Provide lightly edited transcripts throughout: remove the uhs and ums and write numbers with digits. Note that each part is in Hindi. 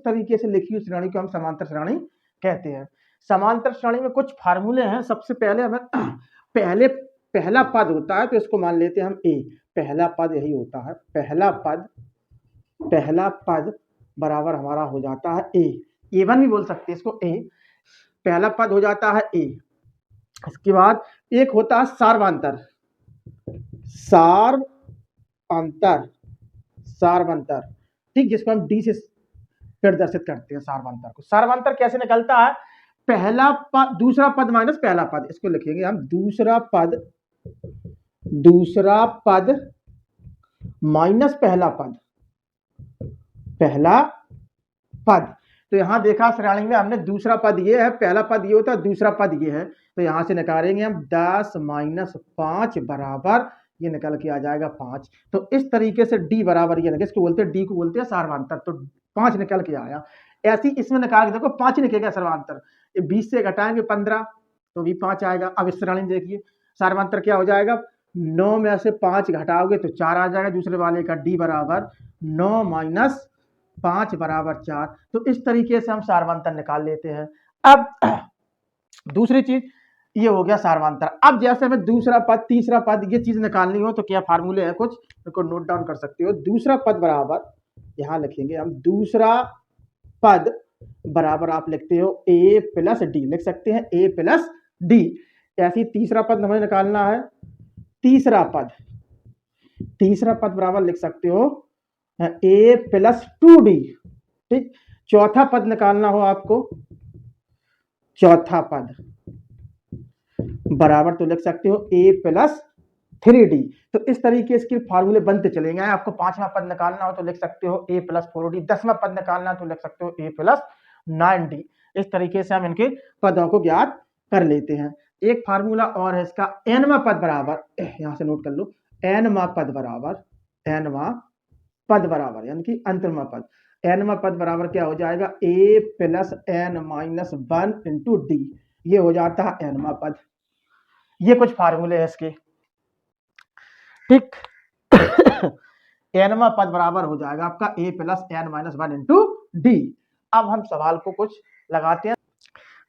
तरीके से लिखी हुई श्रेणी को हम समांतर श्रेणी कहते हैं। समांतर श्रेणी में कुछ फार्मूले हैं। सबसे पहले हमें पहला पद होता है तो इसको मान लेते हैं हम ए। पहला पद यही होता है, पहला पद बराबर हमारा हो जाता है ए। A1 भी बोल सकते हैं इसको, ए पहला पद हो जाता है ए। इसके बाद एक होता है सार्वंतर, ठीक, जिसको हम डी से प्रदर्शित करते हैं सार्वंतर को। सार्वंतर कैसे निकलता है? पहला पद दूसरा पद माइनस पहला पद, इसको लिखेंगे हम दूसरा पद माइनस पहला पद। तो यहां देखा श्रेणी में हमने दूसरा पद ये है, पहला पद ये होता है, दूसरा पद ये है। तो यहां से निकालेंगे हम 10 माइनस 5 बराबर, ये निकल के आ जाएगा 5। तो इस तरीके से डी बराबर ये इसको बोलते हैं, डी को बोलते हैं सार्वंतर। तो 5 निकल के आया। ऐसी इसमें निकाल के देखो 5 निकलेगा सार्वंतर। 20 से घटाएंगे 15 तो भी 5 आएगा। अब इस श्रेणी में देखिए सार्वंतर क्या हो जाएगा, 9 में से 5 घटाओगे तो 4 आ जाएगा दूसरे वाले का। डी बराबर 9 माइनस 5 बराबर 4। तो इस तरीके से हम सार्वंतर निकाल लेते हैं। अब दूसरी चीज ये हो गया सार्वंतर। अब जैसे हमें दूसरा पद तीसरा पद ये चीज निकालनी हो तो क्या फार्मूले है कुछ, इसको नोट डाउन कर सकते हो। दूसरा पद बराबर यहां लिखेंगे हम, दूसरा पद बराबर आप लिखते हो ए प्लस डी, लिख सकते हैं ए प्लस डी। ऐसी तीसरा पद हमें निकालना है, तीसरा पद बराबर लिख सकते हो ए प्लस 2d, ठीक। चौथा पद निकालना हो आपको, चौथा पद बराबर तो लिख सकते हो ए प्लस 3d। तो इस तरीके से फार्मूले बनते चलेंगे। आपको 5वां पद निकालना हो तो लिख सकते हो ए प्लस 4d, 10वां पद निकालना हो तो लिख सकते हो ए प्लस 9d। इस तरीके से हम इनके पदों को ज्ञात कर लेते हैं। एक फार्मूला और है इसका, nवां पद बराबर, यहां से नोट कर लो, nवां पद बराबर यानी कि अंतिम पद, nवां पद बराबर क्या हो जाएगा, a plus n minus 1 into D. ये हो जाता है nवां पद। ये कुछ फार्मूले हैं इसके, ठीक। nवां पद बराबर हो जाएगा आपका a plus n minus 1 into D. अब हम सवाल को कुछ लगाते हैं।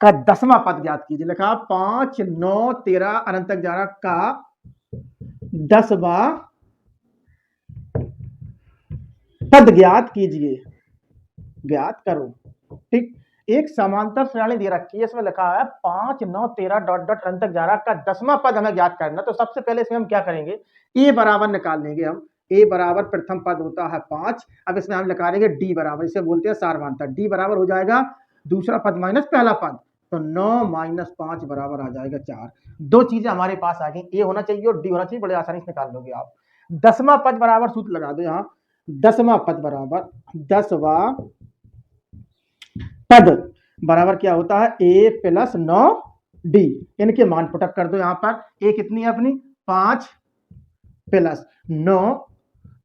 का 10वां पद ज्ञात कीजिए। लिखा 5 9 13 अनंत तक जा रहा का 10वां पद ज्ञात कीजिए, ज्ञात करो, ठीक। एक समांतर श्रेणी दे रखी है, इसमें लिखा है 5 9 13 डॉट डॉट अनंत तक जा रहा का 10वां पद हमें ज्ञात करना। तो सबसे पहले इसमें हम क्या करेंगे, ए बराबर निकाल लेंगे हम। ए बराबर प्रथम पद होता है 5। अब इसमें हम निकालेंगे डी बराबर, इसे बोलते हैं सार्वंतर। डी बराबर हो जाएगा दूसरा पद माइनस पहला पद, तो 9 माइनस 5 बराबर आ जाएगा 4। दो चीजें हमारे पास आ गई, ए होना चाहिए और डी होना चाहिए, बड़े आसानी से निकाल लोगे आप। 10वां पद बराबर सूत्र लगा दो यहाँ, 10वां पद बराबर, 10वां पद बराबर क्या होता है, ए प्लस 9 डी। इनके मान पुटअप कर दो यहाँ पर। ए कितनी है अपनी 5 प्लस 9,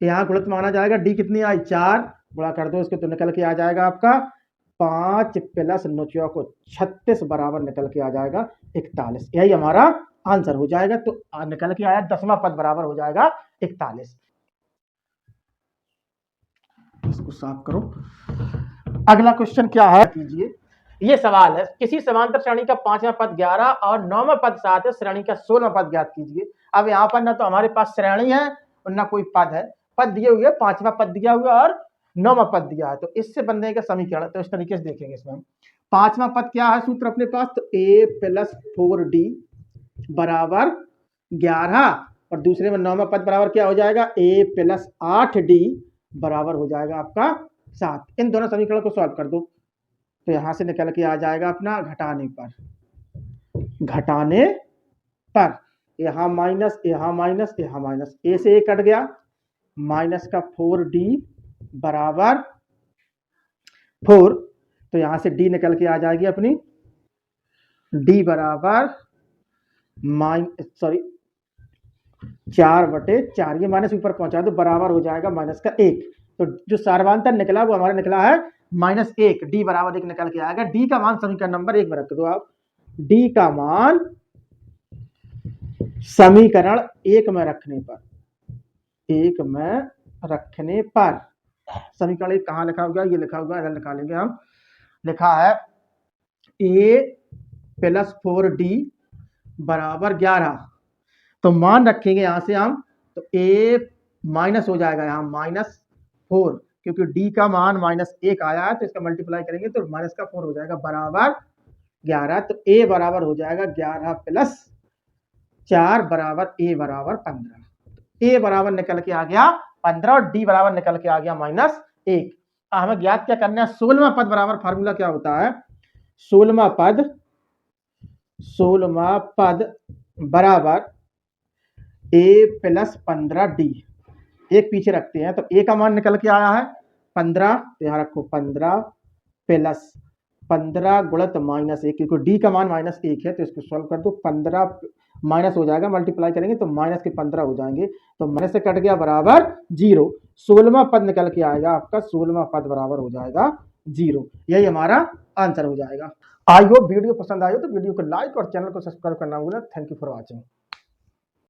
यहाँ गुणित माना जाएगा, डी कितनी आई 4, गुणा कर दो इसको तो निकल के आ जाएगा आपका 5 प्लस 9 चौको 36 बराबर निकल के आ जाएगा 41। यही हमारा आंसर हो जाएगा। तो निकल के आया 10वां पद बराबर हो जाएगा 41। इसको साफ करो। अगला क्वेश्चन क्या है कीजिए। ये सवाल है, किसी समांतर श्रेणी का 5वां पद 11 और 9वां पद 7 है, श्रेणी का 16वां पद ज्ञात कीजिए। अब यहाँ पर ना तो हमारे पास श्रेणी है और ना कोई पद है। पद दिए हुए, 5वां पद दिया हुआ और 9वां पद दिया है, तो इससे बनने का समीकरण तो इस तरीके से देखेंगे। इसमें 5वां पद क्या है सूत्र अपने पास, तो a प्लस 4d बराबर 11 और दूसरे में 9वां पद बराबर क्या हो जाएगा, a प्लस 8d बराबर हो जाएगा आपका 7। इन दोनों समीकरण को सॉल्व कर दो तो यहां से निकल के आ जाएगा अपना घटाने पर, यहां माइनस यहां माइनस यहां माइनस, a से a कट गया, माइनस का 4d बराबर 4, तो यहां से d निकल के आ जाएगी अपनी, d बराबर 4/4, ये माइनस ऊपर पहुंचा दो, बराबर हो जाएगा माइनस का 1। तो जो सार्वंतर निकला वो हमारा निकला है -1, डी बराबर 1 निकल के आएगा। डी का मान समीकरण नंबर 1 में रख दो आप। डी का मान समीकरण 1 में रखने पर समीकरण एक कहाँ लिखा होगा, ये लिखा होगा, इधर निकालेंगे हम। लिखा है a प्लस 4d बराबर 11। तो मान रखेंगे यहां से हम, तो a माइनस हो जाएगा यहाँ -4, क्योंकि d का मान -1 आया है, तो इसका मल्टीप्लाई करेंगे तो माइनस का 4 हो जाएगा बराबर 11। तो a बराबर हो जाएगा 11 प्लस 4 बराबर a बराबर 15। a बराबर निकल के आ गया 15 और d बराबर निकल के आ गया -1। हमें ज्ञात क्या करना है, 16वां पद बराबर, फार्मूला क्या होता है, 16वां पद बराबर a प्लस 15d। एक पीछे रखते हैं, तो a का मान निकल के आया है 15, तो यहां रखो 15 प्लस 15 गुणित -1, क्योंकि d का मान -1 है, तो इसको सॉल्व कर दो। 15 माइनस हो जाएगा, मल्टीप्लाई करेंगे तो माइनस के 15 हो जाएंगे, तो माइनस से कट गया बराबर 0। 16वां पद निकल के आएगा आपका, 16वां पद बराबर हो जाएगा 0। यही हमारा आंसर हो जाएगा। आई होप वीडियो पसंद आए तो वीडियो को लाइक और चैनल को सब्सक्राइब करना भूलें। Thank you for watching.